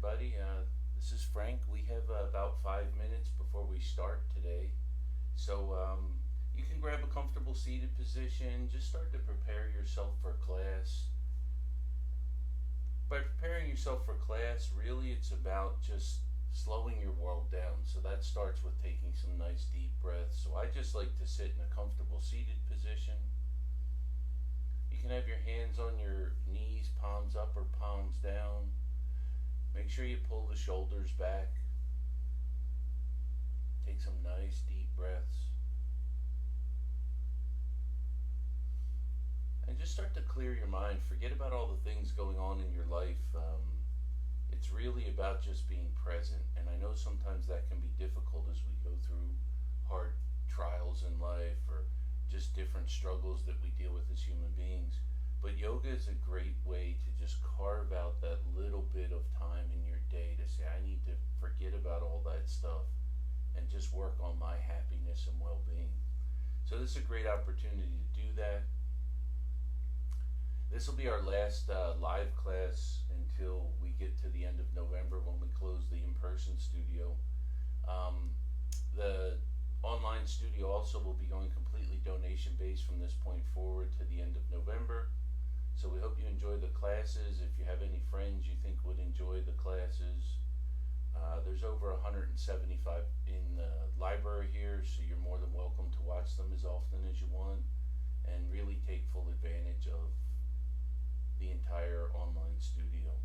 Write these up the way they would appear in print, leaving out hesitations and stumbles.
everybody. This is Frank. We have about 5 minutes before we start today. So you can grab a comfortable seated position. Just start to prepare yourself for class. By preparing yourself for class, really it's about just slowing your world down. So that starts with taking some nice deep breaths. So I just like to sit in a comfortable seated position. You can have your hands on your knees, palms up or palms down. Make sure you pull the shoulders back. Take some nice deep breaths. And just start to clear your mind. Forget about all the things going on in your life. It's really about just being present. And I know sometimes that can be difficult as we go through hard trials in life or just different struggles that we deal with as human beings. But yoga is a great way to just carve out that little bit of time in your day to say, I need to forget about all that stuff and just work on my happiness and well-being. So this is a great opportunity to do that. This will be our last live class until we get to the end of November when we close the in-person studio. The online studio also will be going completely donation-based from this point forward to the end of November. So we hope you enjoy the classes. If you have any friends you think would enjoy the classes, there's over 175 in the library here, so you're more than welcome to watch them as often as you want and really take full advantage of the entire online studio.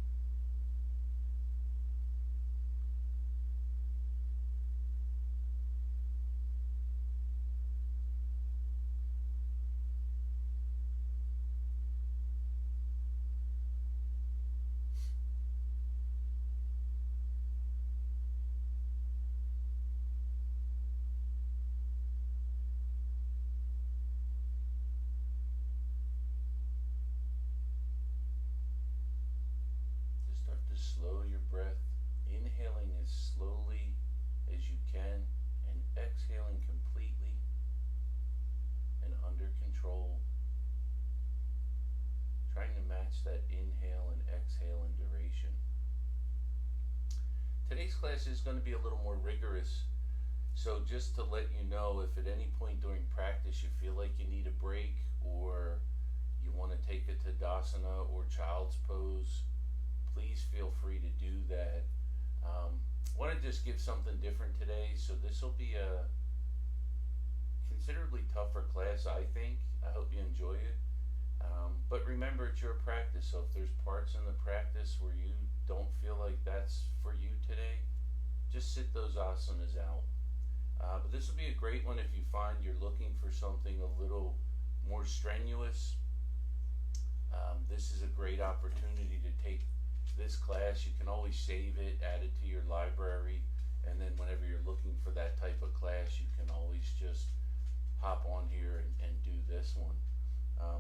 Start to slow your breath, inhaling as slowly as you can and exhaling completely and under control. Trying to match that inhale and exhale in duration. Today's class is going to be a little more rigorous, so just to let you know, if at any point during practice you feel like you need a break or you want to take a Tadasana or Child's Pose, please feel free to do that. I want to just give something different today, so this will be a considerably tougher class, I think. I hope you enjoy it. But remember, it's your practice, so if there's parts in the practice where you don't feel like that's for you today, just sit those asanas out. But this will be a great one if you find you're looking for something a little more strenuous. This is a great opportunity to take this class. You can always save it, add it to your library, and then whenever you're looking for that type of class, you can always just hop on here and do this one.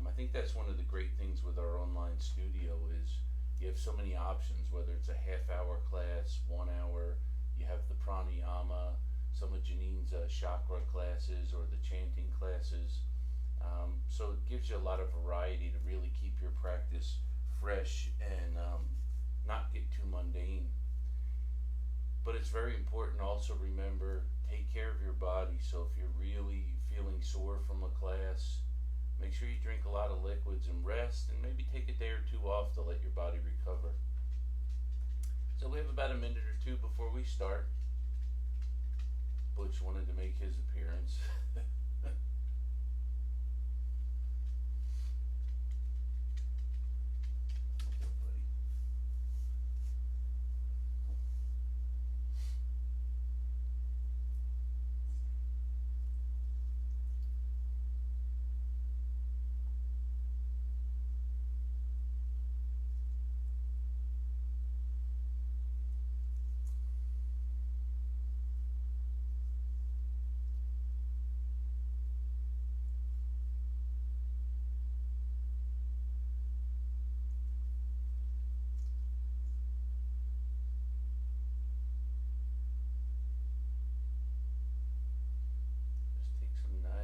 I think that's one of the great things with our online studio is you have so many options, whether it's a half-hour class, 1 hour, you have the pranayama, some of Janine's chakra classes or the chanting classes. So it gives you a lot of variety to really keep your practice fresh and not get too mundane. But it's very important also remember, take care of your body. So if you're really feeling sore from a class, make sure you drink a lot of liquids and rest, and maybe take a day or two off to let your body recover. So we have about a minute or two before we start. Butch wanted to make his appearance.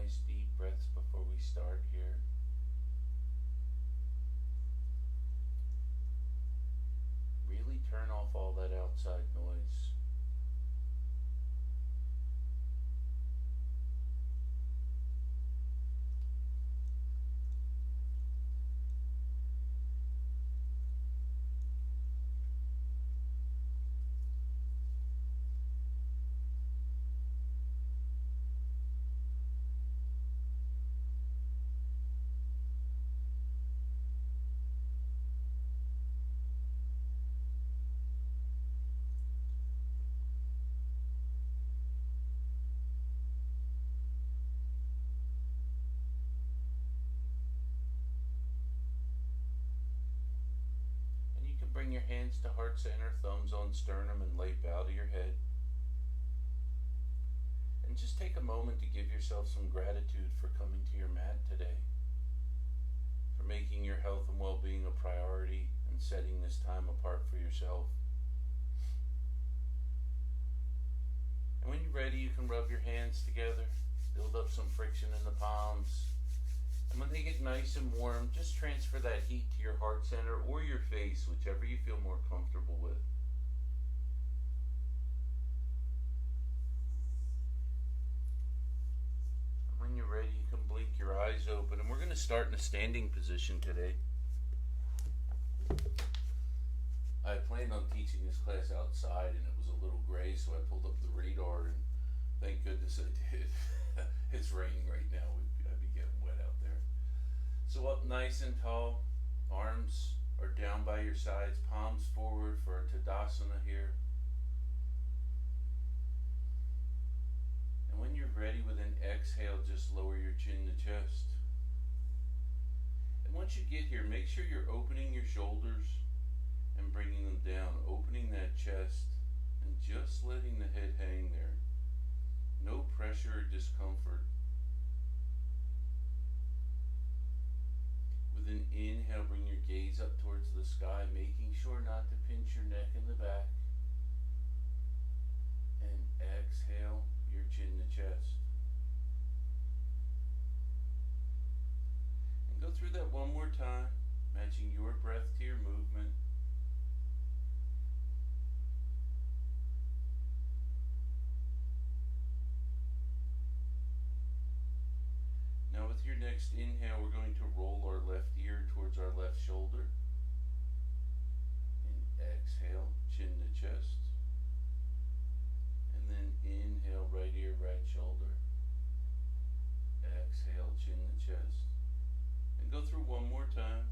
Nice deep breaths before we start here. Really turn off all that outside noise. And you can bring your hands to heart center, thumbs on sternum, and lay bow to your head. And just take a moment to give yourself some gratitude for coming to your mat today, for making your health and well-being a priority and setting this time apart for yourself. And when you're ready, you can rub your hands together, build up some friction in the palms. And when they get nice and warm, just transfer that heat to your heart center or your face, whichever you feel more comfortable with. And when you're ready, you can blink your eyes open. And we're going to start in a standing position today. I planned on teaching this class outside, and it was a little gray, so I pulled up the radar, and thank goodness I did. It's raining right now. I'd be getting wet out there. So up nice and tall, arms are down by your sides, palms forward for a Tadasana here. And when you're ready with an exhale, just lower your chin to chest. And once you get here, make sure you're opening your shoulders and bringing them down, opening that chest and just letting the head hang there. No pressure or discomfort. With an inhale, bring your gaze up towards the sky, making sure not to pinch your neck in the back. And exhale, your chin to chest. And go through that one more time, matching your breath to your movement. Now with your next inhale, we're going to roll our left ear towards our left shoulder. And exhale, chin to chest. And then inhale, right ear, right shoulder. Exhale, chin to chest. And go through one more time.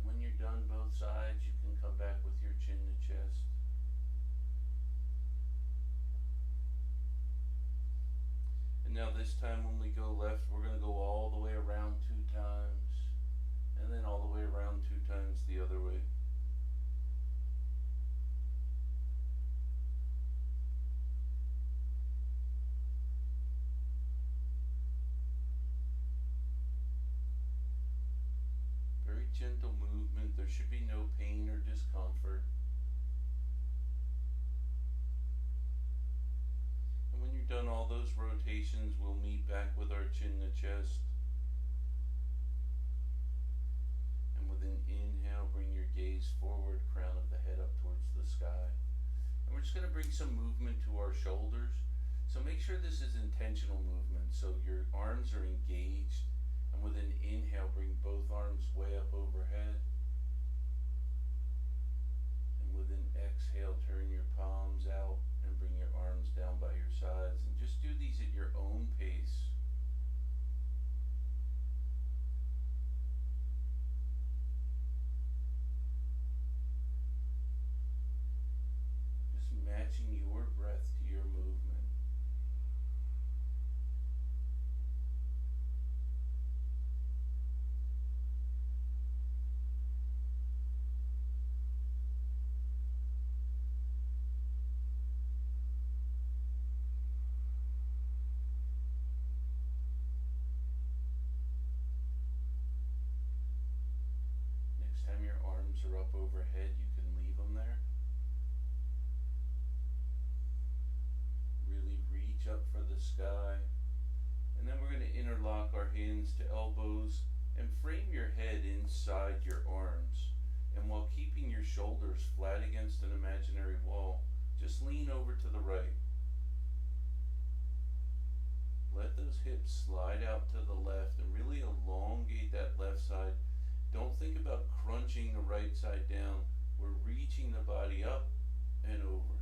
When you're done both sides, you can come back with your chin to chest. And now this time when we go left, we're going to go all the way around 2 times, and then all the way around 2 times the other way. Very gentle movement. There should be no pain or discomfort. And when you're done all those rotations, we'll meet back with our chin to chest. And with an inhale, bring your gaze forward, crown of the head up towards the sky. And we're just going to bring some movement to our shoulders. So make sure this is intentional movement, so your arms are engaged. And with an inhale, bring both arms way up overhead. And with an exhale, turn your palms out and bring your arms down by your sides. And just do these at your own pace. Just matching your breath to your movement. Time your arms are up overhead, you can leave them there. Really reach up for the sky. interlock our hands to elbows and frame your head inside your arms. And while keeping your shoulders flat against an imaginary wall, just lean over to the right. Let those hips slide out to the left and really elongate that left side. Don't think about crunching the right side down. We're reaching the body up and over.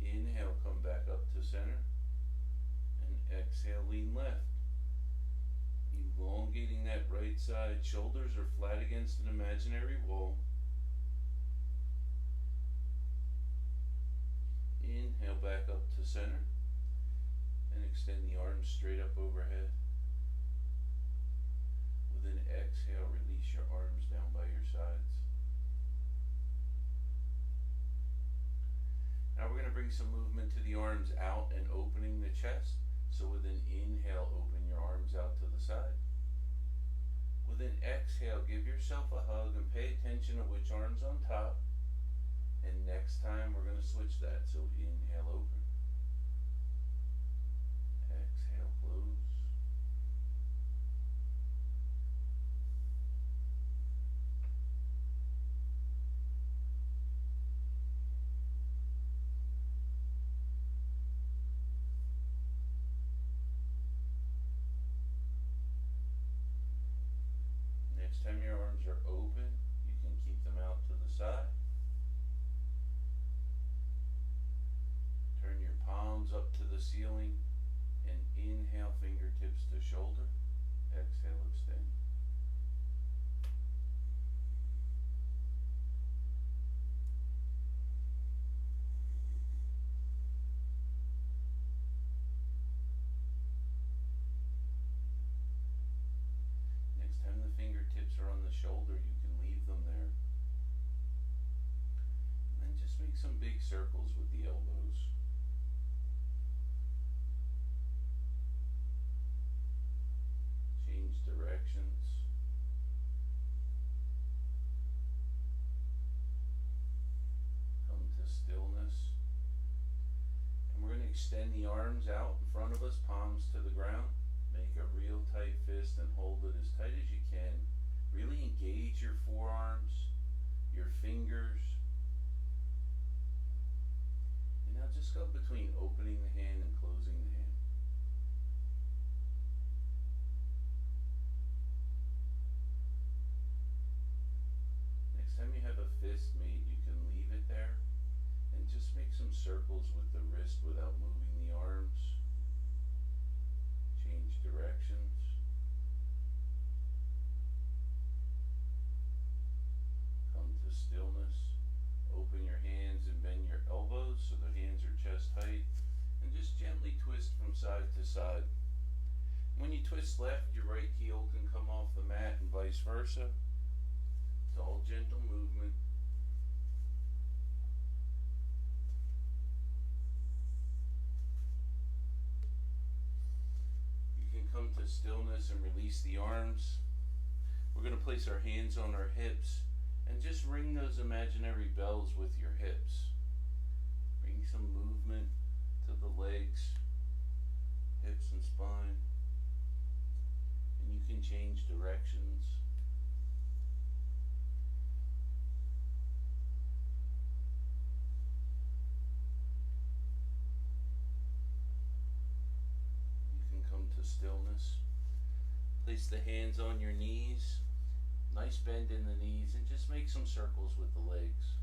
Inhale, come back up to center. And exhale, lean left. Elongating that right side. Shoulders are flat against an imaginary wall. Inhale, back up to center. And extend the arms straight up overhead. With an exhale, release your arms down by your sides. Now we're going to bring some movement to the arms out and opening the chest. So with an inhale, open your arms out to the side. With an exhale, give yourself a hug and pay attention to which arm's on top. And next time we're going to switch that. So inhale, open. Exhale, close. Next time your arms are open, you can keep them out to the side. Turn your palms up to the ceiling and inhale, fingertips to shoulder. Exhale, extend. Next time the fingertips are on the shoulder, you can leave them there. And then just make some big circles with the elbows. Change directions. Come to stillness. And we're going to extend the arms out in front of us, palms to the ground. Make a real tight fist and hold it as tight as you can. Really engage your forearms, your fingers. And now just go between opening the hand and closing the hand. Next time you have a fist made, you can leave it there and just make some circles with the wrist without moving the arms. Change directions. Come to stillness. Open your hands and bend your elbows so the hands are chest height. And just gently twist from side to side. When you twist left, your right heel can come off the mat and vice versa. It's all gentle movement. Come to stillness and release the arms. We're going to place our hands on our hips and just ring those imaginary bells with your hips. Bring some movement to the legs, hips and spine. And you can change directions. Stillness. Place the hands on your knees. Nice bend in the knees and just make some circles with the legs.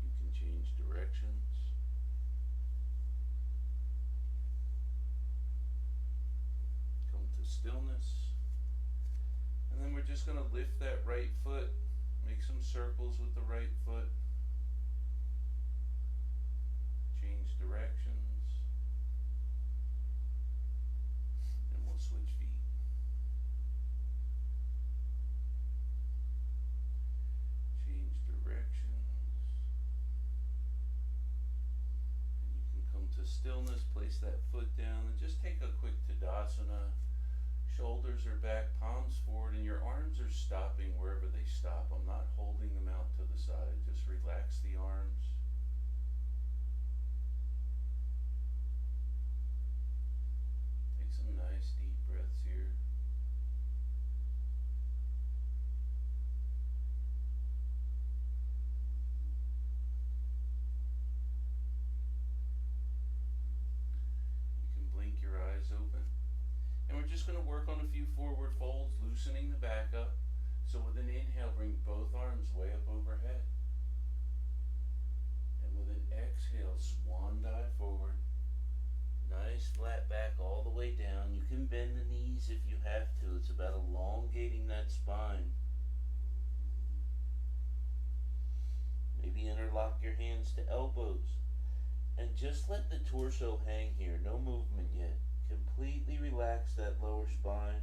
You can change directions. Come to stillness. And then we're just going to lift that right foot. Make some circles with the right foot. Change directions. Switch feet. Change directions. And you can come to stillness, place that foot down, and just take a quick Tadasana. Shoulders are back, palms forward, and your arms are stopping wherever they stop. I'm not holding them out to the side. Just relax the arms. Take some nice deep breaths here. You can blink your eyes open. And we're just going to work on a few forward folds, loosening the back up. So with an inhale, bring both arms way up overhead. And with an exhale, swan dive forward. Nice flat back all the way down. You can bend the knees if you have to. It's about elongating that spine. Maybe interlock your hands to elbows. And just let the torso hang here. No movement yet. Completely relax that lower spine.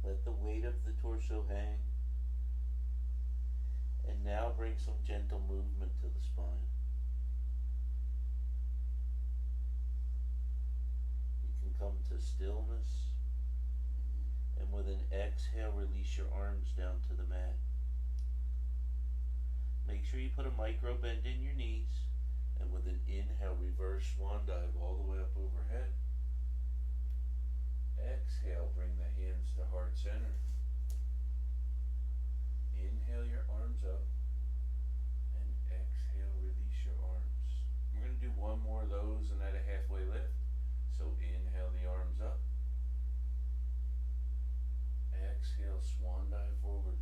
Let the weight of the torso hang. And now bring some gentle movement to the spine. You can come to stillness. And with an exhale, release your arms down to the mat. Make sure you put a micro bend in your knees. And with an inhale, reverse swan dive all the way up overhead. Exhale, bring the hands to heart center. Inhale your arms up. And exhale, release your arms. We're going to do one more of those and at a halfway lift. So inhale the arms up. Exhale, swan dive forward.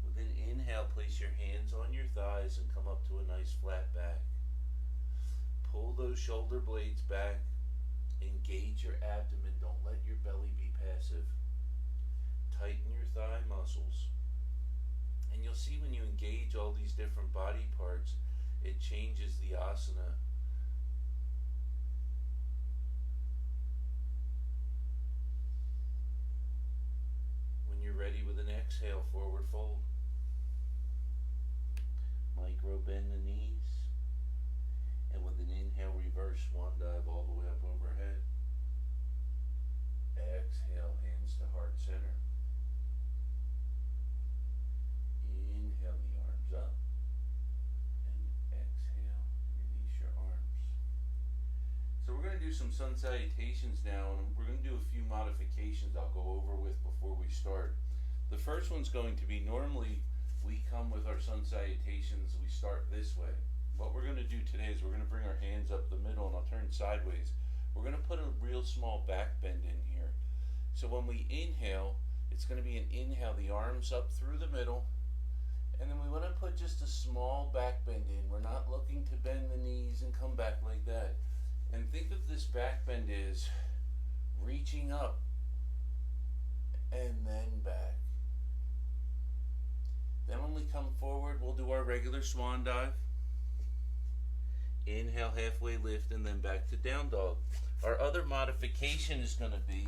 With an inhale, place your hands on your thighs and come up to a nice flat back. Pull those shoulder blades back. Engage your abdomen. Don't let your belly be passive. Tighten your thigh muscles. And you'll see when you engage all these different body parts, it changes the asana. When you're ready with an exhale, forward fold. Micro bend the knees. And with an inhale, reverse swan dive all the way up overhead. Exhale, hands to heart center. Inhale the arms up. And exhale, release your arms. So we're going to do some sun salutations now, and we're going to do a few modifications I'll go over with before we start. The first one's going to be, normally we come with our sun salutations, we start this way. What we're going to do today is we're going to bring our hands up the middle, and I'll turn sideways. We're going to put a real small back bend in here. So when we inhale, it's going to be an inhale, the arms up through the middle, and then we want to put just a small back bend in. We're not looking to bend the knees and come back like that. And think of this back bend as reaching up and then back. Then when we come forward, we'll do our regular swan dive. Inhale, halfway lift, and then back to down dog. Our other modification is going to be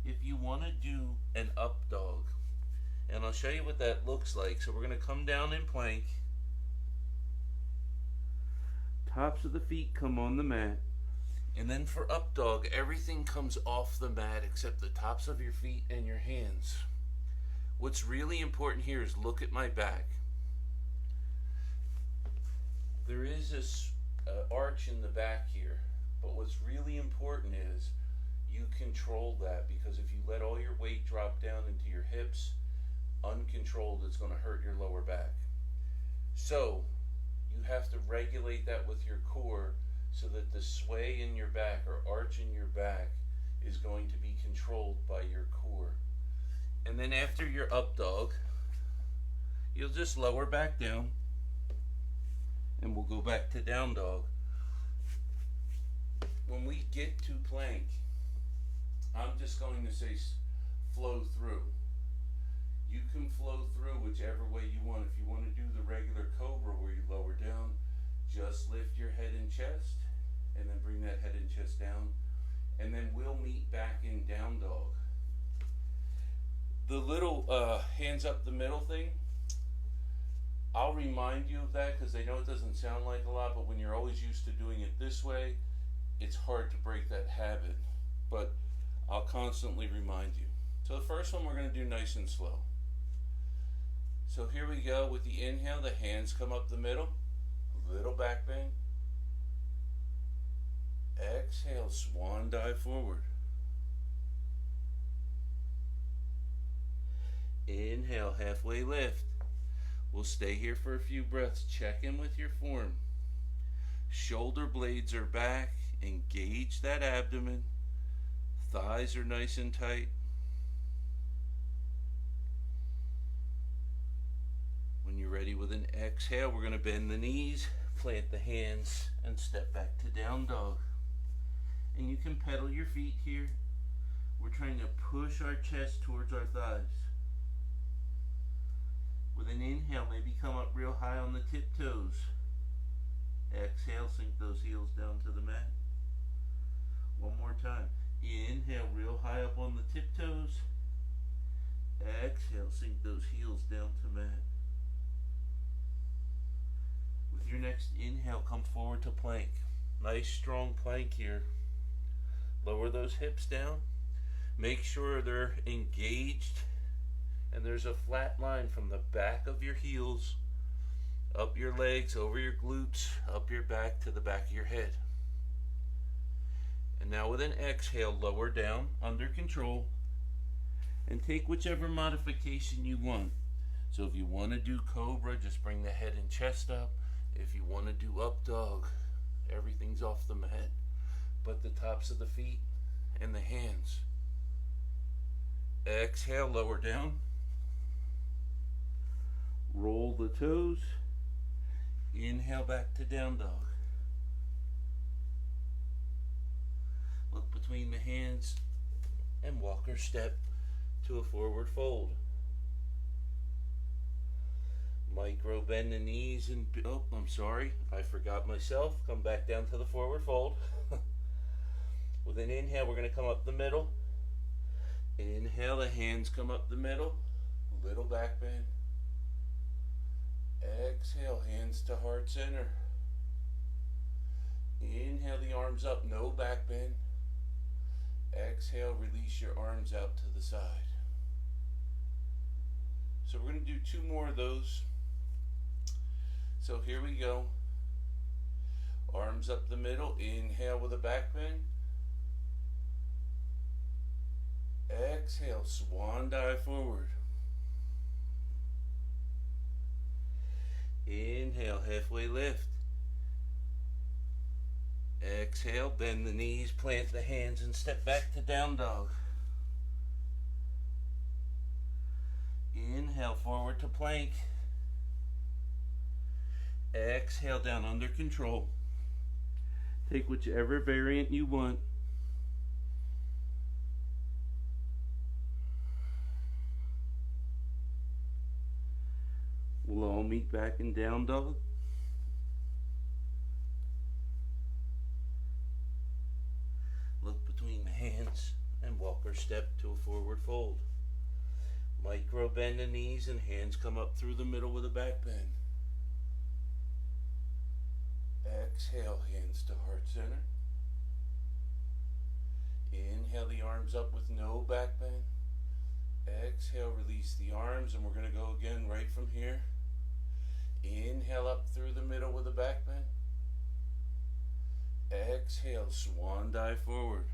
if you want to do an up dog. And I'll show you what that looks like. So we're going to come down in plank. Tops of the feet come on the mat. And then for up dog, everything comes off the mat except the tops of your feet and your hands. What's really important here is look at my back. There is this arch in the back here, but what's really important is you control that, because if you let all your weight drop down into your hips uncontrolled, it's going to hurt your lower back. So you have to regulate that with your core so that the sway in your back or arch in your back is going to be controlled by your core. And then after your up dog, you'll just lower back down, and we'll go back to down dog. When we get to plank, I'm just going to say flow through. You can flow through whichever way you want. If you want to do the regular cobra where you lower down, just lift your head and chest, and then bring that head and chest down, and then we'll meet back in down dog. The little hands up the middle thing, I'll remind you of that because I know it doesn't sound like a lot, but when you're always used to doing it this way, it's hard to break that habit. But I'll constantly remind you. So the first one we're going to do nice and slow. So here we go with the inhale, the hands come up the middle, little back bend. Exhale, swan dive forward. Inhale, halfway lift. We'll stay here for a few breaths. Check in with your form. Shoulder blades are back. Engage that abdomen. Thighs are nice and tight. When you're ready with an exhale, we're going to bend the knees, plant the hands, and step back to down dog. And you can pedal your feet here. We're trying to push our chest towards our thighs. With an inhale, maybe come up real high on the tiptoes. Exhale, sink those heels down to the mat. One more time. Inhale, real high up on the tiptoes. Exhale, sink those heels down to mat. With your next inhale, come forward to plank. Nice strong plank here. Lower those hips down. Make sure they're engaged and there's a flat line from the back of your heels up your legs, over your glutes, up your back to the back of your head. And now with an exhale, lower down under control and take whichever modification you want. So if you want to do cobra, just bring the head and chest up. If you want to do up dog, everything's off the mat but the tops of the feet and the hands. Exhale, lower down. Roll the toes. Inhale back to down dog. Look between the hands and walker step to a forward fold. Micro bend the knees and, oh, I'm sorry, I forgot myself. Come back down to the forward fold. With an inhale, we're going to come up the middle. Inhale, the hands come up the middle. Little back bend. Exhale, hands to heart center. Inhale, the arms up, no back bend. Exhale, release your arms out to the side. So we're going to do two more of those. So here we go. Arms up the middle. Inhale with a back bend. Exhale, swan dive forward. Inhale, halfway lift. Exhale, bend the knees, plant the hands, and step back to down dog. Inhale, forward to plank. Exhale, down under control. Take whichever variant you want. We'll all meet back in down dog. Look between the hands and walker step to a forward fold. Micro bend the knees and hands come up through the middle with a back bend. Exhale, hands to heart center. Inhale the arms up with no back bend. Exhale, release the arms, and we're going to go again right from here. Inhale up through the middle with a back bend. Exhale, swan dive forward.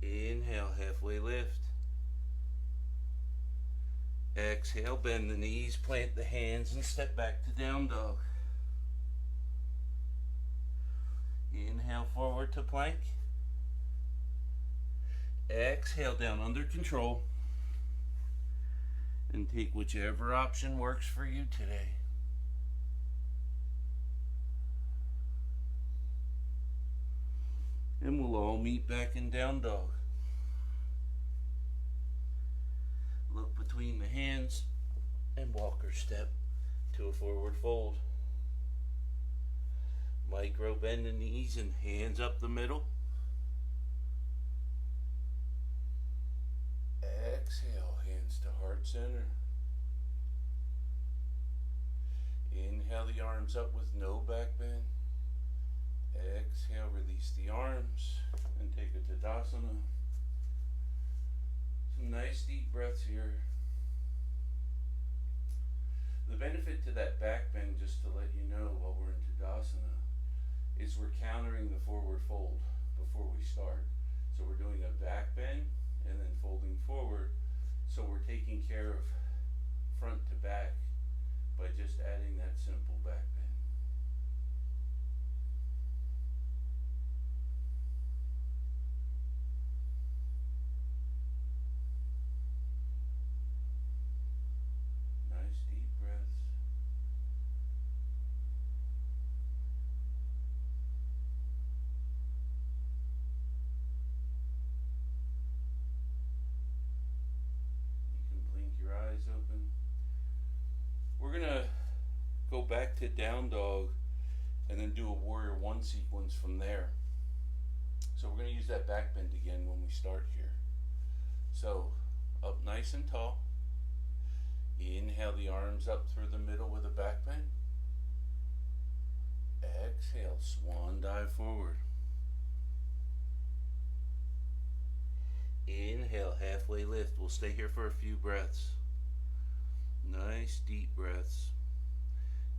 Inhale, halfway lift. Exhale, bend the knees, plant the hands, and step back to down dog. Inhale forward to plank. Exhale down under control. And take whichever option works for you today. And we'll all meet back in down dog. Look between the hands and walker step to a forward fold. Micro bend the knees and hands up the middle. Exhale, hands to heart center. Inhale the arms up with no back bend. Exhale, release the arms and take a Tadasana. Some nice deep breaths here. The benefit to that back bend, just to let you know while we're in Tadasana, is we're countering the forward fold before we start. So we're doing a back bend and then folding forward. So we're taking care of front to back by just adding that simple back bend. Nice deep breaths. You can blink your eyes open. We're gonna go back to down dog and then do a warrior one sequence from there. So we're going to use that back bend again when we start here. So up nice and tall. Inhale the arms up through the middle with a back bend. Exhale, swan dive forward. Inhale, halfway lift. We'll stay here for a few breaths. Nice deep breaths.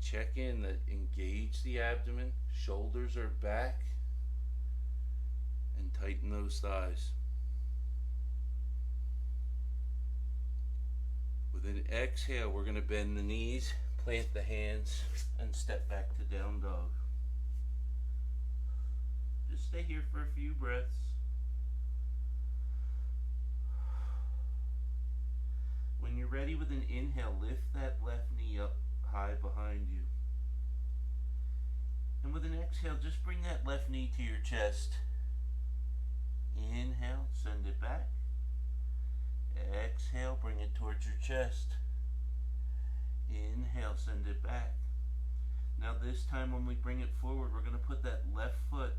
Check in that engage the abdomen, shoulders are back, and tighten those thighs. With an exhale, we're going to bend the knees, plant the hands, and step back to down dog. Just stay here for a few breaths. When you're ready with an inhale, lift that left knee up high behind you. And with an exhale, just bring that left knee to your chest. Inhale, send it back. Exhale, bring it towards your chest. Inhale, send it back. Now this time when we bring it forward, we're going to put that left foot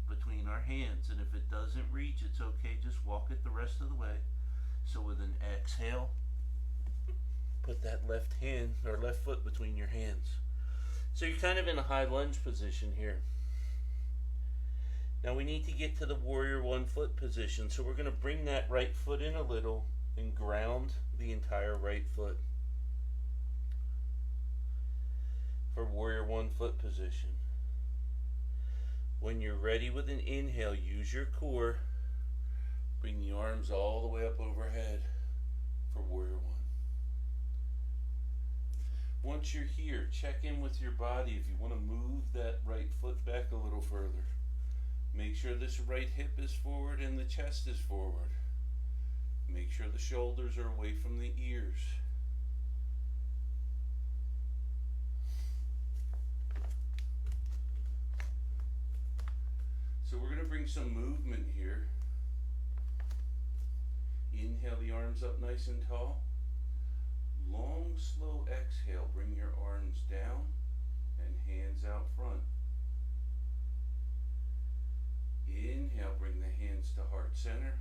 between our hands. And if it doesn't reach, it's okay. Just walk it the rest of the way. So with an exhale, put that left hand or left foot between your hands. So you're kind of in a high lunge position here. Now we need to get to the warrior one foot position. So we're going to bring that right foot in a little and ground the entire right foot for warrior one foot position. When you're ready with an inhale, use your core. Bring the arms all the way up overhead for warrior one. Once you're here, check in with your body if you want to move that right foot back a little further. Make sure this right hip is forward and the chest is forward. Make sure the shoulders are away from the ears. So we're going to bring some movement here. Inhale the arms up nice and tall. Long, slow exhale. Bring your arms down and hands out front. Inhale, bring the hands to heart center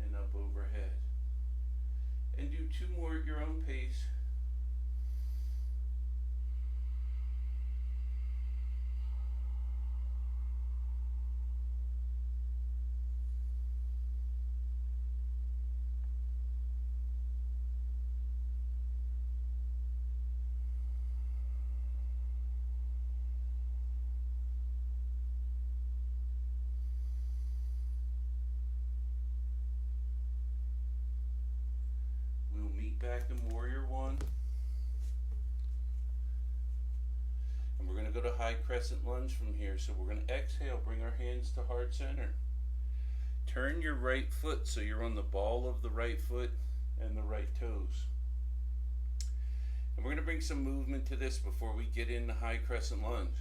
and up overhead. And do two more at your own pace. Back in warrior one, and we're going to go to high crescent lunge from here. So we're going to exhale, bring our hands to heart center. Turn your right foot so you're on the ball of the right foot and the right toes. And we're going to bring some movement to this before we get into high crescent lunge.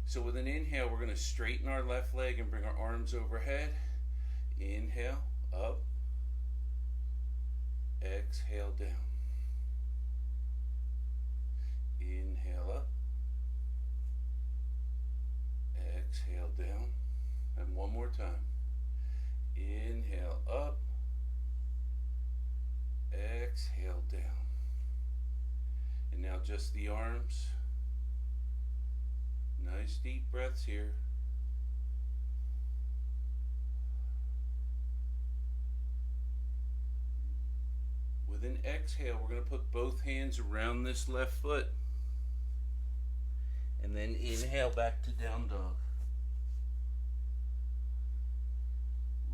So with an inhale, we're going to straighten our left leg and bring our arms overhead. Inhale, up. Exhale down. Inhale up. Exhale down. And one more time. Inhale up. Exhale down. And now just the arms. Nice deep breaths here. With With an exhale, we're going to put both hands around this left foot. And then inhale back to down dog.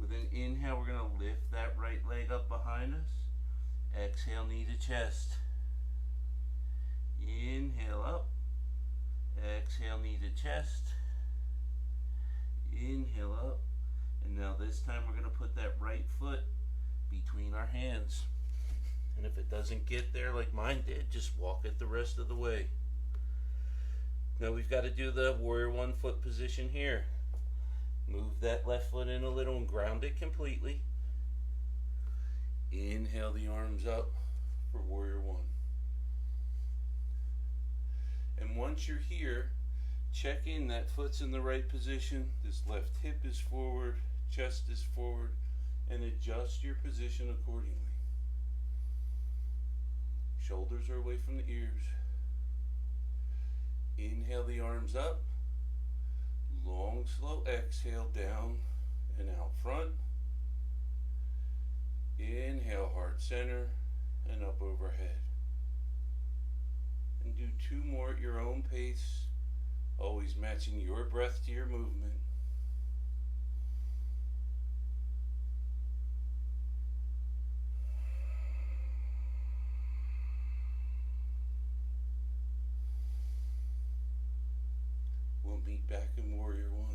With an inhale, we're going to lift that right leg up behind us. Exhale, knee to chest. Inhale up. Exhale, knee to chest. Inhale up. And now this time we're going to put that right foot between our hands. And if it doesn't get there like mine did, just walk it the rest of the way. Now we've got to do the warrior 1 foot position here. Move that left foot in a little and ground it completely. Inhale the arms up for warrior 1. And once you're here, check in that foot's in the right position. This left hip is forward, chest is forward, and adjust your position accordingly. Shoulders are away from the ears. Inhale the arms up. Long, slow exhale down and out front. Inhale, heart center, and up overhead. And do 2 more at your own pace, always matching your breath to your movement. We'll meet back in warrior 1.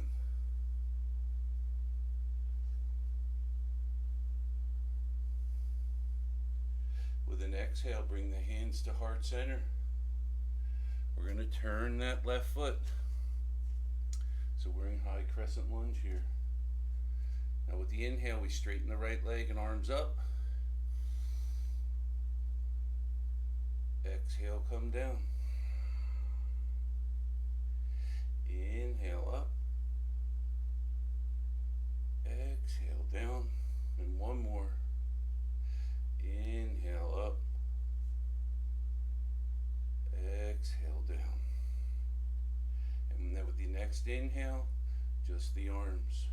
With an exhale, bring the hands to heart center. We're going to turn that left foot. So we're in high crescent lunge here. Now with the inhale, we straighten the right leg and arms up. Exhale, come down. Inhale up. Exhale down. And 1 more. Inhale up. Exhale down. And then with the next inhale, just the arms.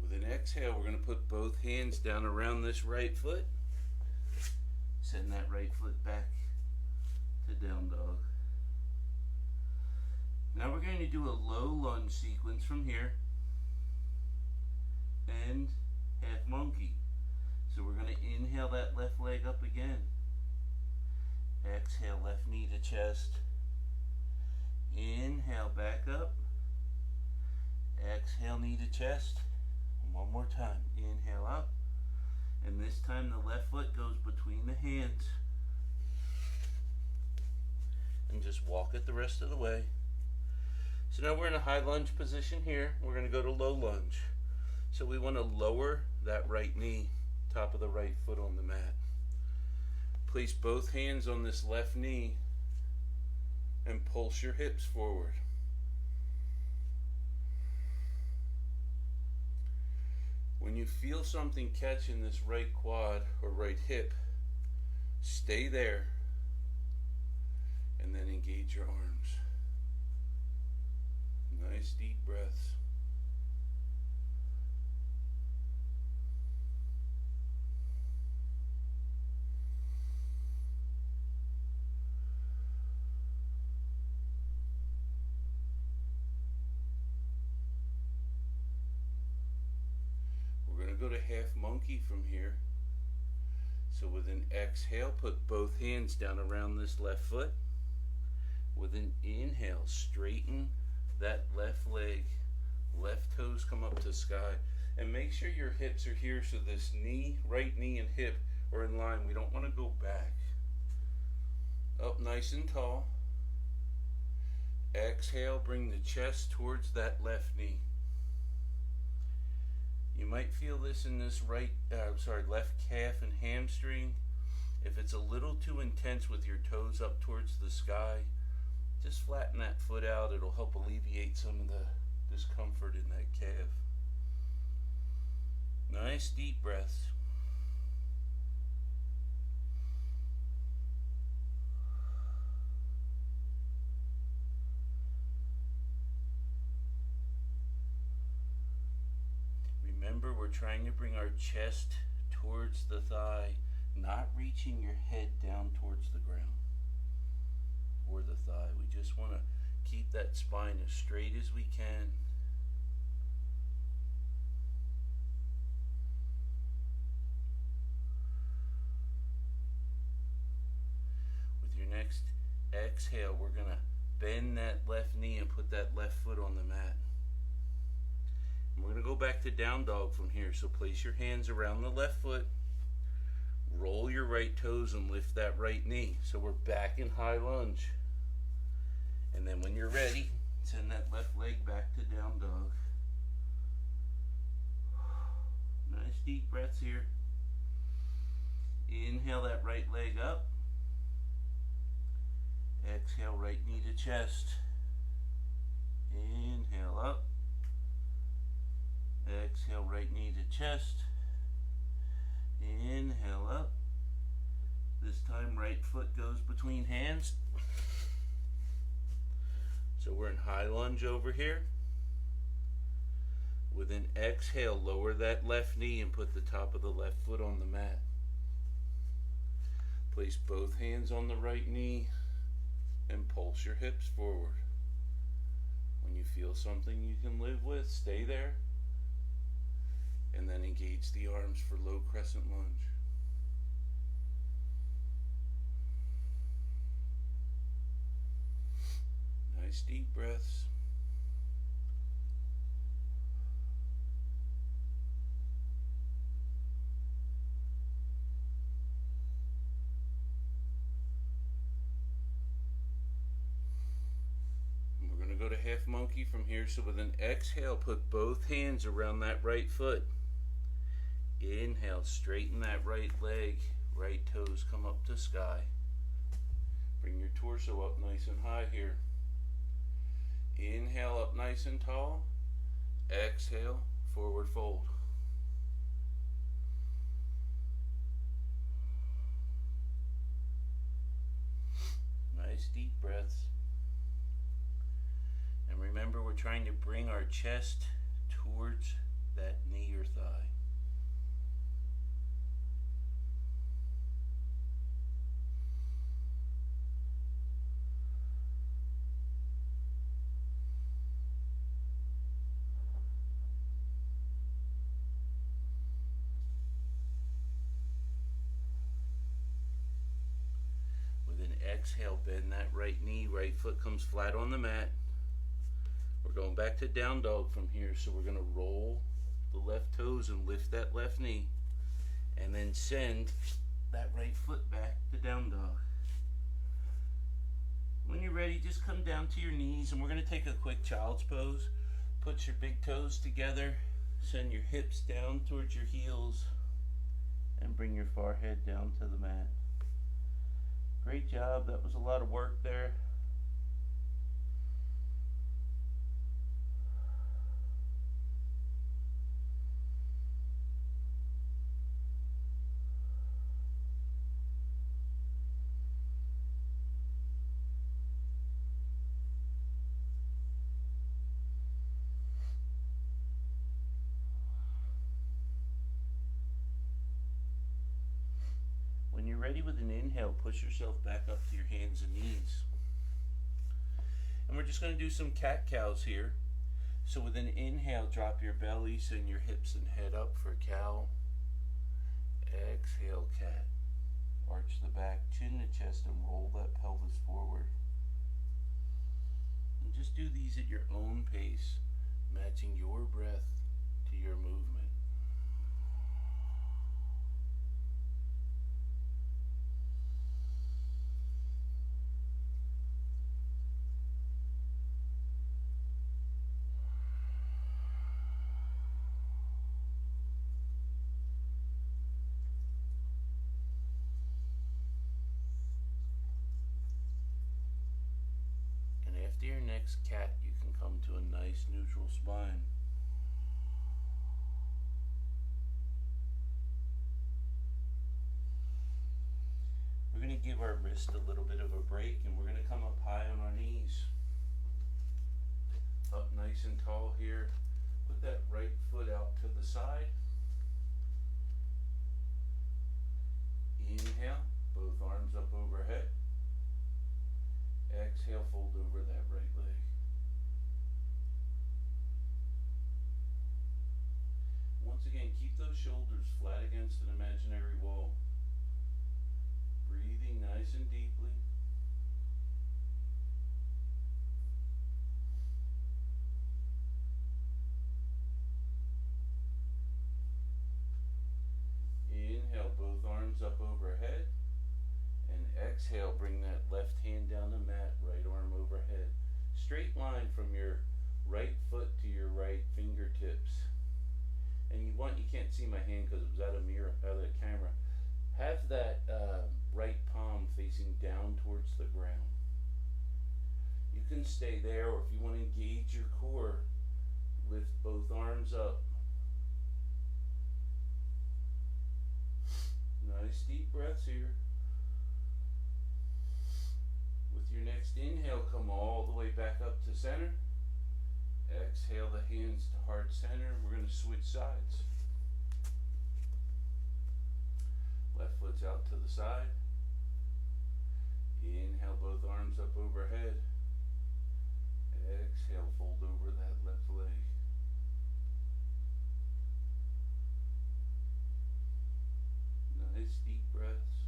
With an exhale, we're going to put both hands down around this right foot. Send that right foot back to down dog. Now we're going to do a low lunge sequence from here and half monkey. So we're going to inhale that left leg up again. Exhale, left knee to chest. Inhale, back up. Exhale, knee to chest. And 1 more time. Inhale up. And this time the left foot goes between the hands. And just walk it the rest of the way. So now we're in a high lunge position here. We're going to go to low lunge. So we want to lower that right knee, top of the right foot on the mat. Place both hands on this left knee and pulse your hips forward. When you feel something catch in this right quad or right hip, stay there and then engage your arms. Nice deep breaths. We're going to go to half monkey from here. So with an exhale, put both hands down around this left foot. With an inhale, straighten that left leg, left toes come up to sky, and make sure your hips are here so this knee, right knee and hip are in line. We don't want to go back. Up nice and tall. Exhale, bring the chest towards that left knee. You might feel this in this left calf and hamstring. If it's a little too intense with your toes up towards the sky, just flatten that foot out. It'll help alleviate some of the discomfort in that calf. Nice deep breaths. we're trying to bring our chest towards the thigh, not reaching your head down towards the ground or the thigh. We just want to keep that spine as straight as we can. With your next exhale, we're going to bend that left knee and put that left foot on the mat. And we're going to go back to down dog from here. So place your hands around the left foot, roll your right toes and lift that right knee. So we're back in high lunge. And then when you're ready, send that left leg back to down dog. Nice deep breaths here. Inhale that right leg up. Exhale, right knee to chest. Inhale up. Exhale, right knee to chest. Inhale up. This time right foot goes between hands. So we're in high lunge over here. With an exhale, lower that left knee and put the top of the left foot on the mat. Place both hands on the right knee and pulse your hips forward. When you feel something you can live with, stay there. And then engage the arms for low crescent lunge. Nice deep breaths. And we're going to go to half monkey from here. So with an exhale, put both hands around that right foot. Inhale, straighten that right leg. Right toes come up to sky. Bring your torso up nice and high here. Inhale up nice and tall. Exhale, forward fold. Nice deep breaths. And remember, we're trying to bring our chest towards that knee or thigh. Exhale, bend that right knee, right foot comes flat on the mat. We're going back to down dog from here, so we're going to roll the left toes and lift that left knee, and then send that right foot back to down dog. When you're ready, just come down to your knees, and we're going to take a quick child's pose. Put your big toes together, send your hips down towards your heels, and bring your forehead down to the mat. Great job. That was a lot of work there. When you're ready with an inhale, push yourself back up to your hands and knees. And we're just going to do some cat-cows here. So with an inhale, drop your belly, send your hips and head up for cow. Exhale, cat. Arch the back, chin to chest, and roll that pelvis forward. And just do these at your own pace, matching your breath to your movement. After your next cat, you can come to a nice neutral spine. We're going to give our wrist a little bit of a break, and we're going to come up high on our knees. Up nice and tall here. Put that right foot out to the side. Inhale, both arms up overhead. Exhale, fold over that right leg. Once again, keep those shoulders flat against an imaginary wall. Breathing nice and deeply. Inhale, both arms up overhead. And exhale, bring that left hand down the mat, right arm overhead. Straight line from your right foot to your right fingertips. And you can't see my hand because it was out of the camera. Have that right palm facing down towards the ground. You can stay there, or if you want to engage your core, lift both arms up. Nice deep breaths here. With your next inhale, come all the way back up to center. Exhale the hands to heart center. We're going to switch sides. Left foot's out to the side. Inhale, both arms up overhead. Exhale, fold over that left leg. Nice deep breaths.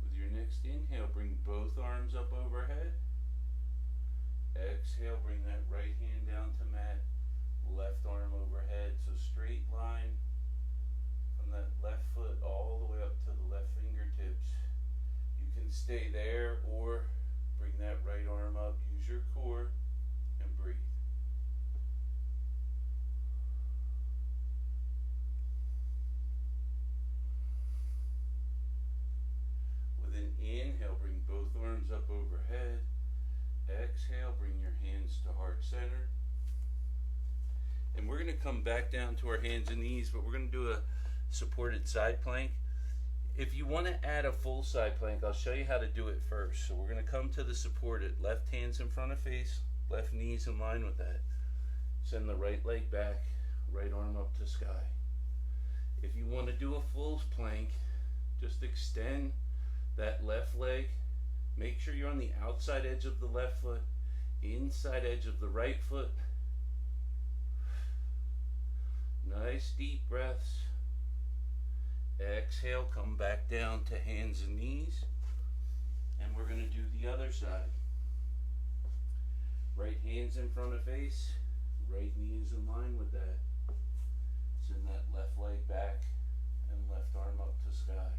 With your next inhale, bring both arms up overhead. Exhale, bring that right hand down to mat. Left arm overhead, so straight line from that left foot all the way up to the left fingertips. You can stay there or bring that right arm up. Use your core and breathe. With an inhale, bring both arms up overhead. Exhale, bring your hands to heart center. And we're going to come back down to our hands and knees, but we're going to do a supported side plank. If you want to add a full side plank, I'll show you how to do it first. So we're going to come to the supported. Left hands in front of face, left knees in line with that. Send the right leg back, right arm up to sky. If you want to do a full plank, just extend that left leg. Make sure you're on the outside edge of the left foot, inside edge of the right foot. Nice deep breaths. Exhale, come back down to hands and knees. And we're going to do the other side. Right hands in front of face, right knee is in line with that. Send that left leg back and left arm up to sky.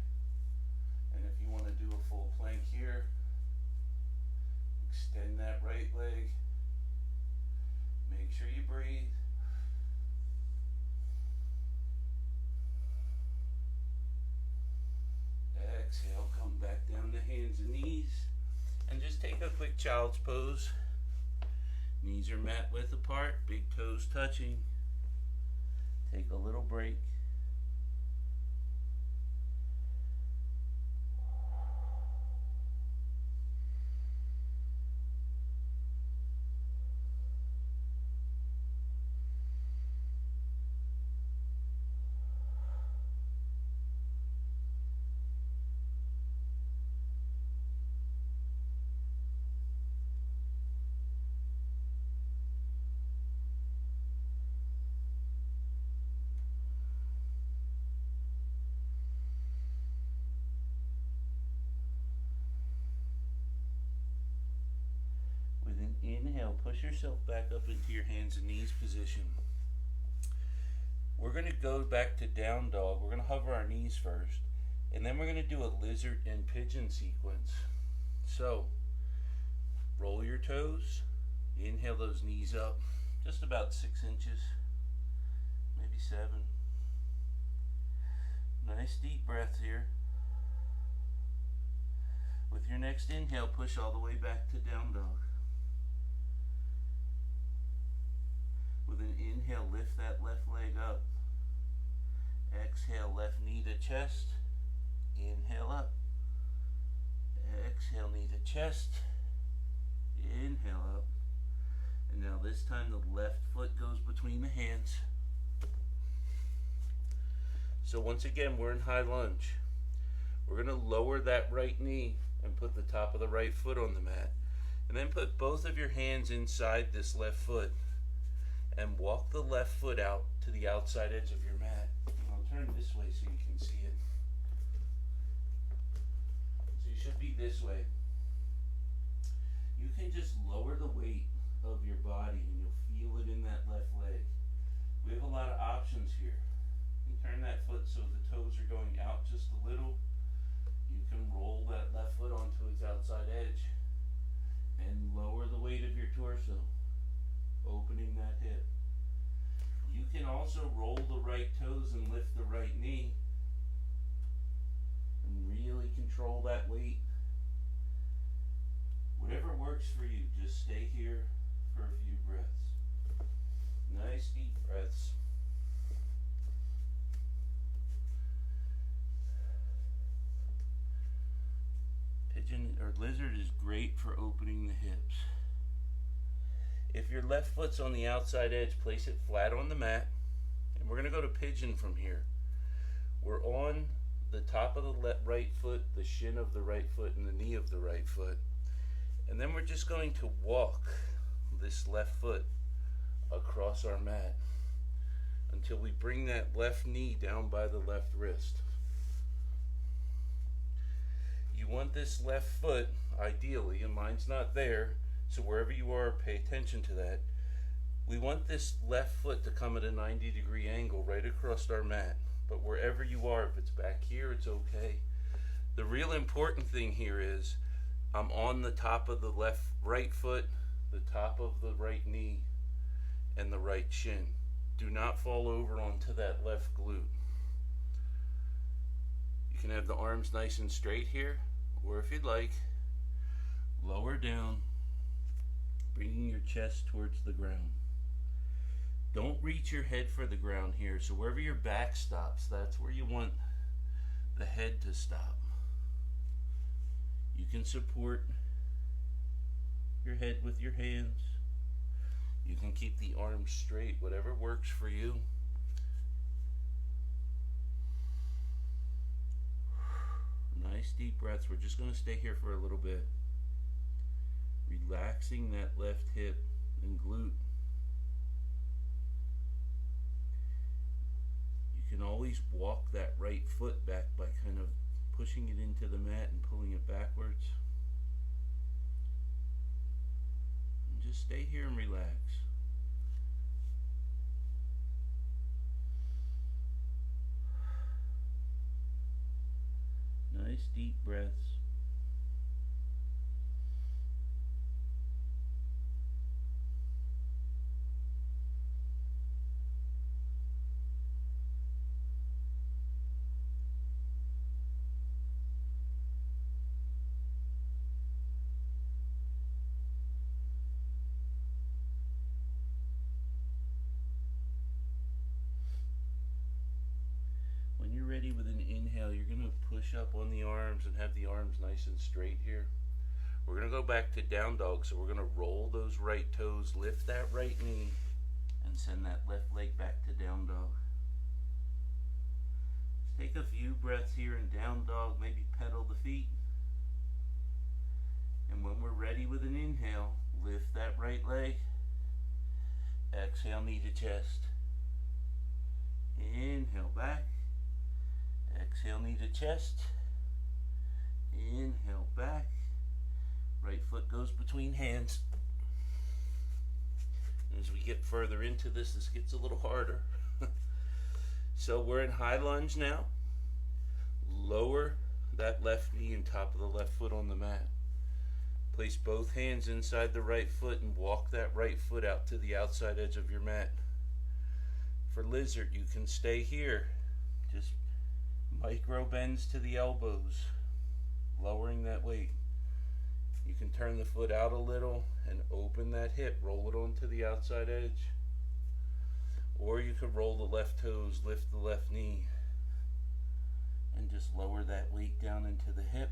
And if you want to do a full plank here, extend that right leg. Make sure you breathe. Exhale, come back down to hands and knees. And just take a quick child's pose. Knees are mat width apart, big toes touching. Take a little break. Inhale, push yourself back up into your hands and knees position. We're going to go back to down dog. We're going to hover our knees first, and then we're going to do a lizard and pigeon sequence. So, roll your toes, inhale those knees up, just about 6 inches, maybe 7. Nice deep breath here. With your next inhale, push all the way back to down dog. With an inhale, lift that left leg up. Exhale, left knee to chest. Inhale up. Exhale, knee to chest. Inhale up. And now this time the left foot goes between the hands. So once again, we're in high lunge. We're going to lower that right knee and put the top of the right foot on the mat. And then put both of your hands inside this left foot and walk the left foot out to the outside edge of your mat. I'll turn this way so you can see it. So you should be this way. You can just lower the weight of your body and you'll feel it in that left leg. We have a lot of options here. You can turn that foot so the toes are going out just a little. You can roll that left foot onto its outside edge and lower the weight of your torso, opening that hip. You can also roll the right toes and lift the right knee and really control that weight. Whatever works for you, just stay here for a few breaths. Nice deep breaths. Pigeon or lizard is great for opening the hips. If your left foot's on the outside edge, place it flat on the mat. And we're going to go to pigeon from here. We're on the top of the right foot, the shin of the right foot, and the knee of the right foot. And then we're just going to walk this left foot across our mat until we bring that left knee down by the left wrist. You want this left foot, ideally, and mine's not there, so wherever you are, pay attention to that. We want this left foot to come at a 90-degree angle right across our mat. But wherever you are, if it's back here, it's okay. The real important thing here is I'm on the top of the right foot, the top of the right knee, and the right shin. Do not fall over onto that left glute. You can have the arms nice and straight here, or if you'd like, lower down, bringing your chest towards the ground. Don't reach your head for the ground here, so wherever your back stops, that's where you want the head to stop. You can support your head with your hands. You can keep the arms straight, whatever works for you. Nice deep breaths. We're just going to stay here for a little bit. Relaxing that left hip and glute. You can always walk that right foot back by kind of pushing it into the mat and pulling it backwards. And just stay here and relax. Nice deep breaths. When you're ready with an inhale, you're going to push up on the arms and have the arms nice and straight here. We're going to go back to down dog, so we're going to roll those right toes, lift that right knee, and send that left leg back to down dog. Just take a few breaths here in down dog, maybe pedal the feet. And when we're ready with an inhale, lift that right leg. Exhale, knee to chest. Inhale back. Exhale, knee to chest. Inhale back. Right foot goes between hands. As we get further into this gets a little harder. So we're in high lunge now. Lower that left knee and top of the left foot on the mat. Place both hands inside the right foot and walk that right foot out to the outside edge of your mat. For lizard, you can stay here. Just micro bends to the elbows, lowering that weight. You can turn the foot out a little and open that hip, roll it onto the outside edge. Or you could roll the left toes, lift the left knee, and just lower that weight down into the hip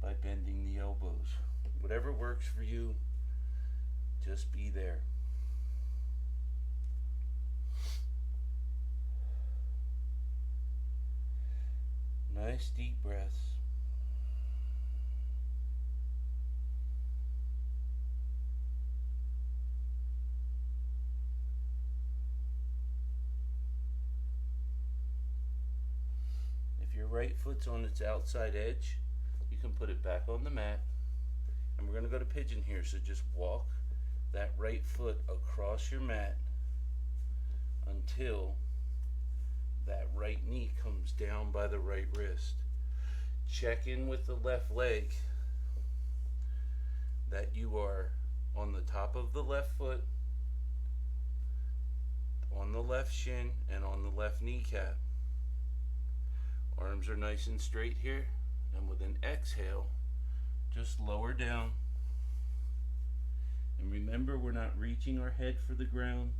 by bending the elbows. Whatever works for you, Just be there. Nice deep breaths. If your right foot's on its outside edge, you can put it back on the mat. And we're going to go to pigeon here, so just walk that right foot across your mat until that right knee comes down by the right wrist. Check in with the left leg that you are on the top of the left foot, on the left shin, and on the left kneecap. Arms are nice and straight here, and with an exhale, just lower down. And remember, we're not reaching our head for the ground.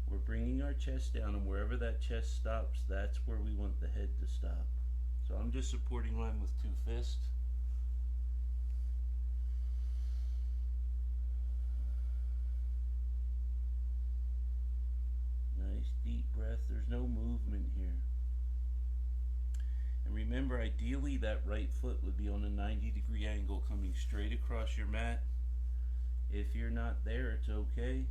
We're bringing our chest down, and wherever that chest stops, that's where we want the head to stop. So I'm just supporting mine with 2 fists. Nice deep breath. There's no movement here. And remember, ideally that right foot would be on a 90-degree angle coming straight across your mat. If you're not there, it's okay.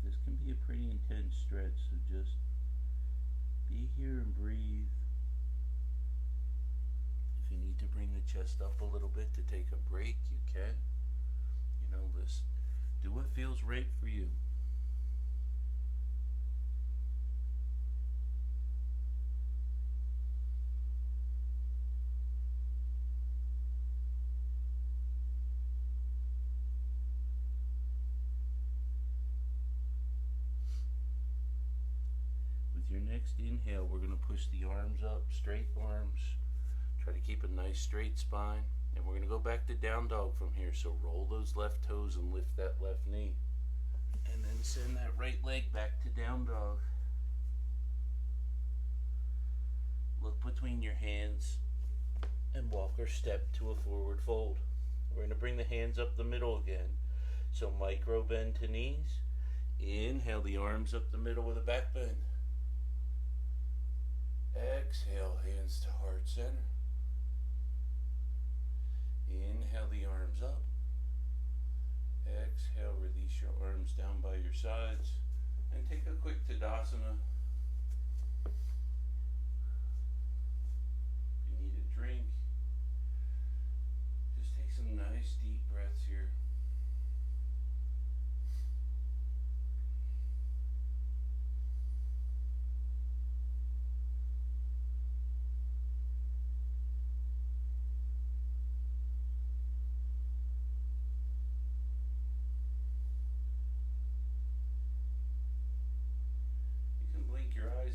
This can be a pretty intense stretch, so just be here and breathe. If you need to bring the chest up a little bit to take a break, you can. You know, just do what feels right for you. With your next inhale, we're going to push the arms up, straight arms. Try to keep a nice straight spine. And we're going to go back to down dog from here. So roll those left toes and lift that left knee. And then send that right leg back to down dog. Look between your hands and walk or step to a forward fold. We're going to bring the hands up the middle again. So micro bend to knees. Inhale the arms up the middle with a back bend. Exhale, hands to heart center. Inhale the arms up. Exhale, release your arms down by your sides. And take a quick Tadasana. If you need a drink, just take some nice deep breaths here.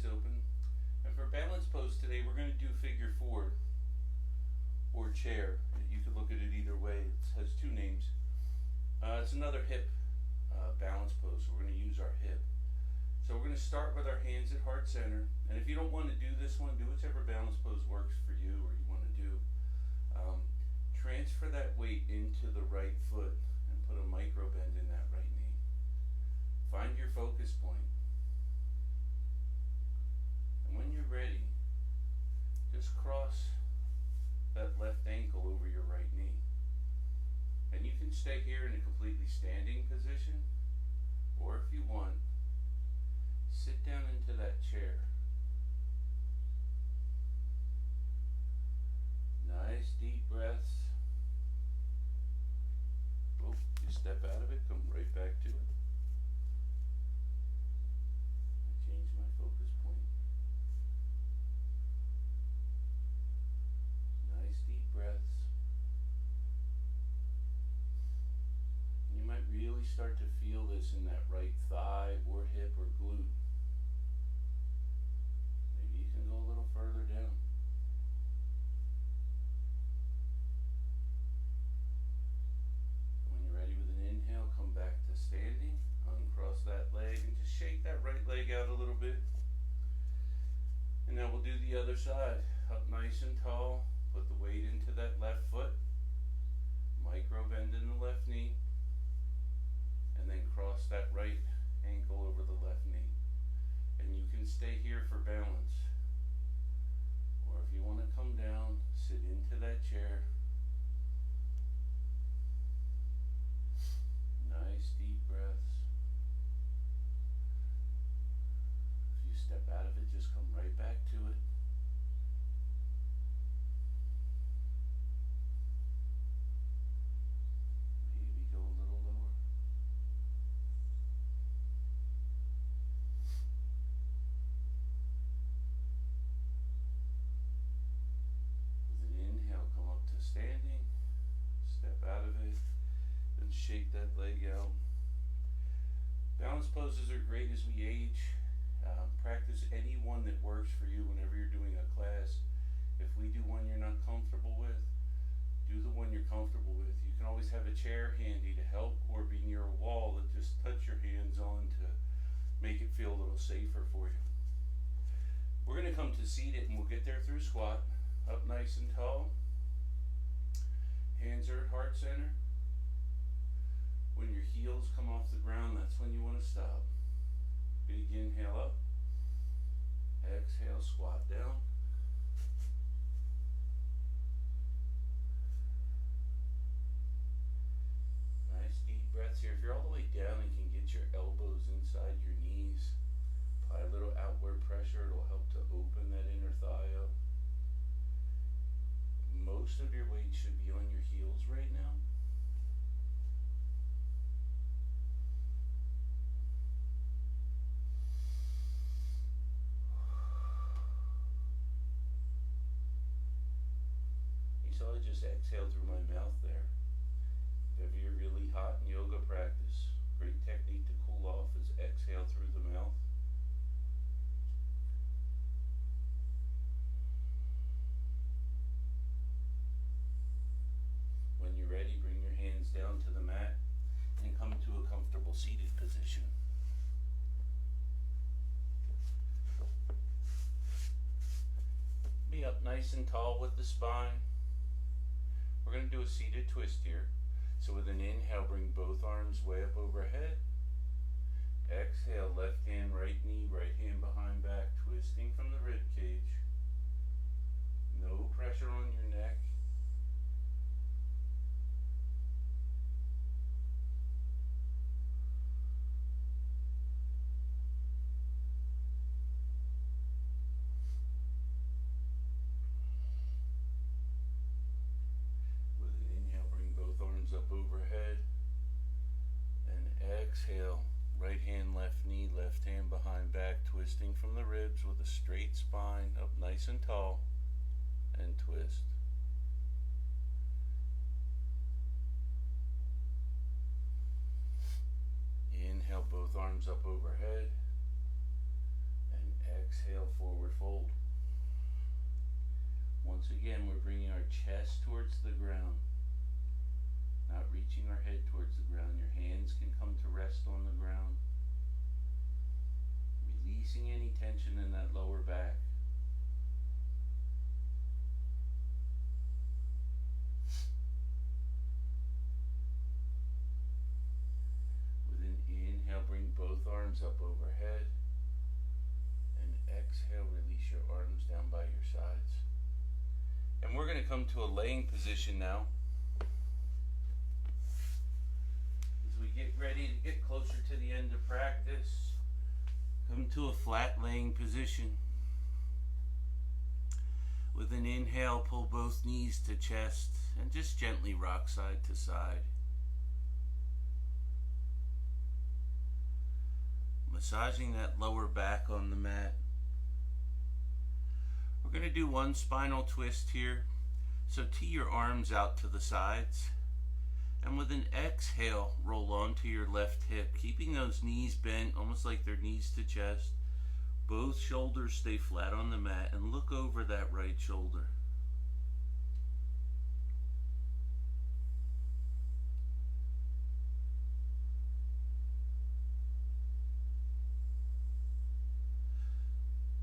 Open. And for balance pose today, we're going to do figure 4 or chair. You could look at it either way. It has 2 names. It's another hip balance pose. So we're going to use our hip. So we're going to start with our hands at heart center. And if you don't want to do this one, do whichever balance pose works for you or you want to do. Transfer that weight into the right foot and put a micro bend in that right knee. Find your focus point. When you're ready, just cross that left ankle over your right knee. And you can stay here in a completely standing position, or if you want, sit down into that chair. Nice deep breaths. Oh, you step out of it, come right back to it. I changed my focus point. Nice deep breaths. really start to feel this in that right thigh or hip or glute. Maybe you can go a little further down. When you're ready with an inhale, come back to standing. Uncross that leg and just shake that right leg out a little bit. And now we'll do the other side. Up nice and tall. Put the weight into that left foot. Micro bend in the left knee. And then cross that right ankle over the left knee. And you can stay here for balance. Or if you want to come down, sit into that chair. Nice deep breaths. If you step out of it, just come right back to it. Maybe go a little lower. With an inhale, come up to standing. Step out of it. Then shake that leg out. Balance poses are great as we age. Practice any one that works for you whenever you're doing a class. If we do one you're not comfortable with, do the one you're comfortable with. You can always have a chair handy to help, or be near a wall that just touch your hands on to make it feel a little safer for you. We're going to come to seated and we'll get there through squat. Up nice and tall. Hands are at heart center. When your heels come off the ground, that's when you want to stop. Big inhale up. Exhale, squat down. Nice deep breaths here. If you're all the way down and can get your elbows inside your knees, apply a little outward pressure. It'll help to open that inner thigh up. Most of your weight should be on your heels right now. So I just exhaled through my mouth there. If you're really hot in yoga practice, great technique to cool off is exhale through the mouth. When you're ready, bring your hands down to the mat and come to a comfortable seated position. Be up nice and tall with the spine. We're going to do a seated twist here. So with an inhale, bring both arms way up overhead. Exhale, left hand, right knee, right hand behind back, twisting from the rib cage. No pressure on your neck. Up overhead, and exhale, right hand, left knee, left hand behind back, twisting from the ribs with a straight spine, up nice and tall, and twist. Inhale, both arms up overhead, and exhale, forward fold. Once again, we're bringing our chest towards the ground. Not reaching our head towards the ground. Your hands can come to rest on the ground. Releasing any tension in that lower back. With an inhale, bring both arms up overhead. And exhale, release your arms down by your sides. And we're going to come to a laying position now. We get ready to get closer to the end of practice. Come to a flat laying position. With an inhale, pull both knees to chest and just gently rock side to side. Massaging that lower back on the mat. We're going to do one spinal twist here. So tee your arms out to the sides. And with an exhale, roll onto your left hip, keeping those knees bent, almost like they're knees to chest. Both shoulders stay flat on the mat, and look over that right shoulder.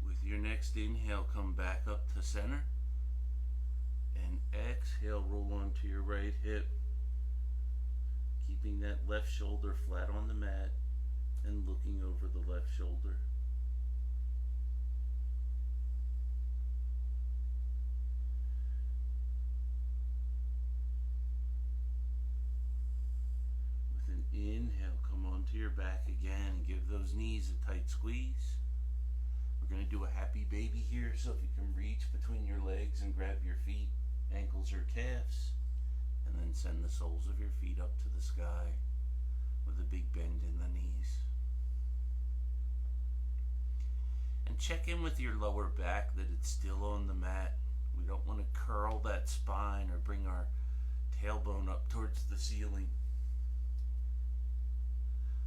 With your next inhale, come back up to center. And exhale, roll onto your right hip, keeping that left shoulder flat on the mat and looking over the left shoulder. With an inhale, come onto your back again and give those knees a tight squeeze. We're going to do a happy baby here, so if you can reach between your legs and grab your feet, ankles or calves, and then send the soles of your feet up to the sky with a big bend in the knees. And check in with your lower back that it's still on the mat. We don't want to curl that spine or bring our tailbone up towards the ceiling.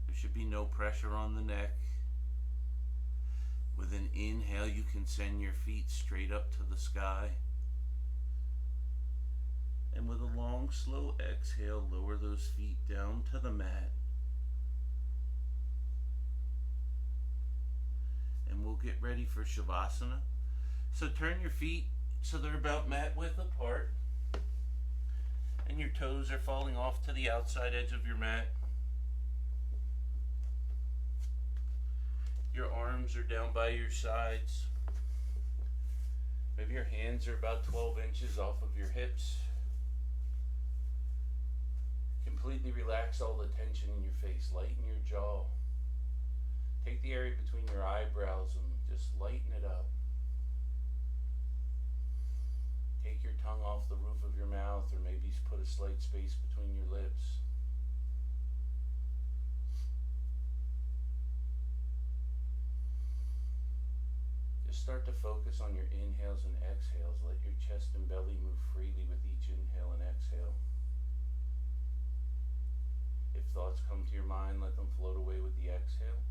There should be no pressure on the neck. With an inhale, you can send your feet straight up to the sky. And with a long, slow exhale, lower those feet down to the mat. And we'll get ready for Shavasana. So turn your feet so they're about mat width apart. And your toes are falling off to the outside edge of your mat. Your arms are down by your sides. Maybe your hands are about 12 inches off of your hips. Completely relax all the tension in your face. Lighten your jaw. Take the area between your eyebrows and just lighten it up. Take your tongue off the roof of your mouth, or maybe put a slight space between your lips. Just start to focus on your inhales and exhales. Let your chest and belly move freely with each inhale and exhale. If thoughts come to your mind, let them float away with the exhale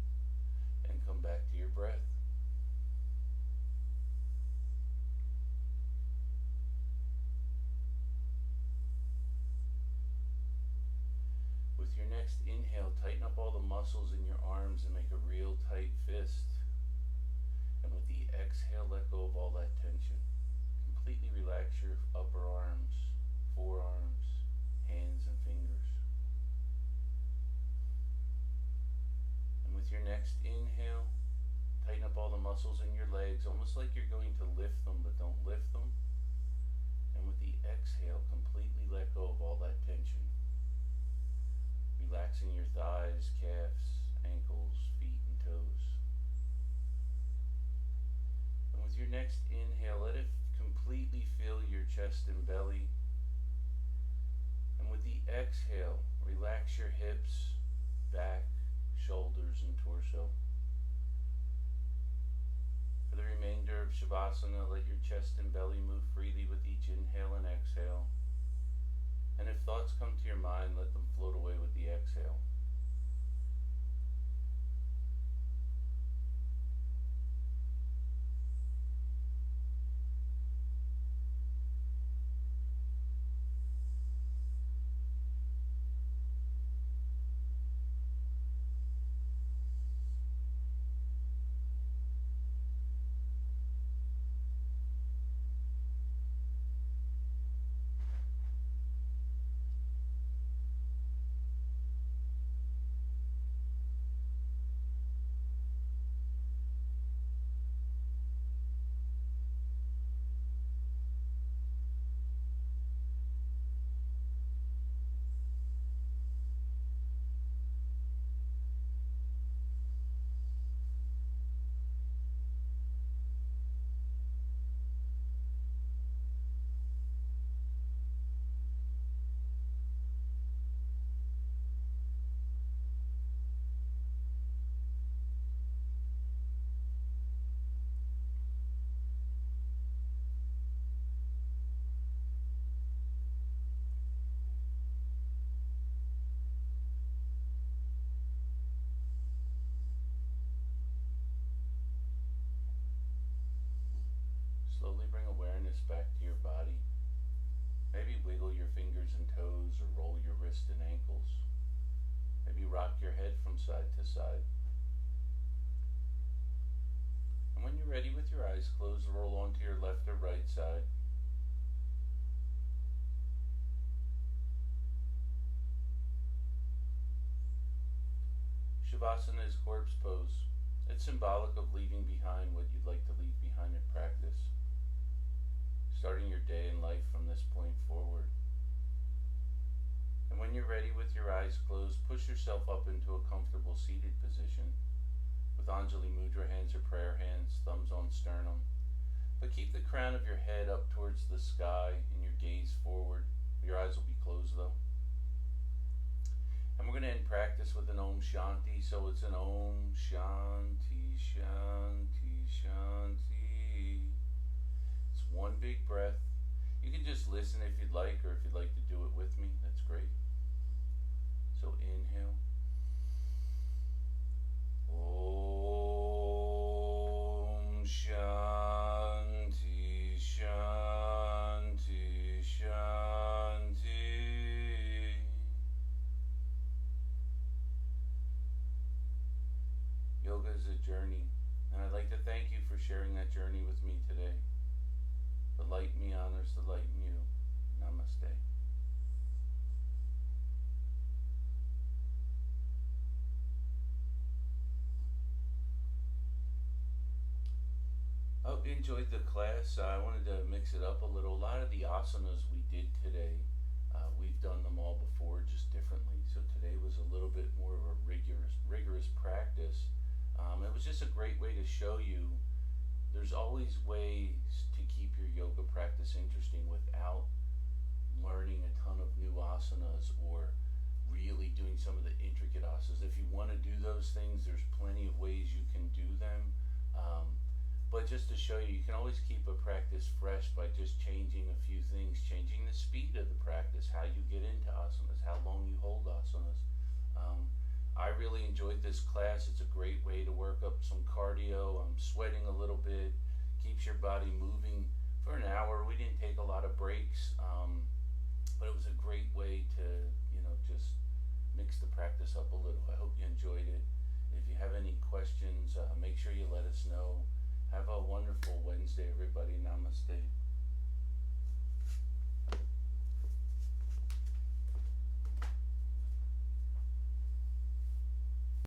and come back to your breath. With your next inhale, tighten up all the muscles in your arms and make a real tight fist. And with the exhale, let go of all that tension. Completely relax your upper arms, forearms, hands, and fingers. And with your next inhale, tighten up all the muscles in your legs, almost like you're going to lift them, but don't lift them. And with the exhale, completely let go of all that tension. Relaxing your thighs, calves, ankles, feet, and toes. And with your next inhale, let it completely fill your chest and belly. And with the exhale, relax your hips, back, shoulders, and torso. For the remainder of Shavasana, let your chest and belly move freely with each inhale and exhale. And if thoughts come to your mind, let them float away with the exhale. Slowly bring awareness back to your body. Maybe wiggle your fingers and toes or roll your wrists and ankles. Maybe rock your head from side to side. And when you're ready with your eyes closed, roll onto your left or right side. Shavasana is corpse pose. It's symbolic of leaving behind what you'd like to leave behind in practice. Starting your day and life from this point forward. And when you're ready with your eyes closed, push yourself up into a comfortable seated position with Anjali Mudra hands or prayer hands, thumbs on sternum. But keep the crown of your head up towards the sky and your gaze forward. Your eyes will be closed though. And we're going to end practice with an Om Shanti. So it's an Om Shanti, Shanti, Shanti. It's one big breath. You can just listen if you'd like, or if you'd like to do it with me, that's great. So inhale. Om Shanti, Shanti, Shanti. Yoga is a journey, and I'd like to thank you for sharing that journey with me today. The light in me honors the light in you. Namaste. I hope you enjoyed the class. I wanted to mix it up a little. A lot of the asanas we did today, we've done them all before, just differently. So today was a little bit more of a rigorous practice. It was just a great way to show you there's always ways to keep your yoga practice interesting without learning a ton of new asanas or really doing some of the intricate asanas. If you want to do those things, there's plenty of ways you can do them. But just to show you, you can always keep a practice fresh by just changing a few things, changing the speed of the practice, how you get into asanas, how long you hold asanas. I really enjoyed this class. It's a great way to work up some cardio. I'm sweating a little bit, keeps your body moving for an hour. We didn't take a lot of breaks, but it was a great way to, just mix the practice up a little. I hope you enjoyed it. If you have any questions, make sure you let us know. Have a wonderful Wednesday, everybody. Namaste.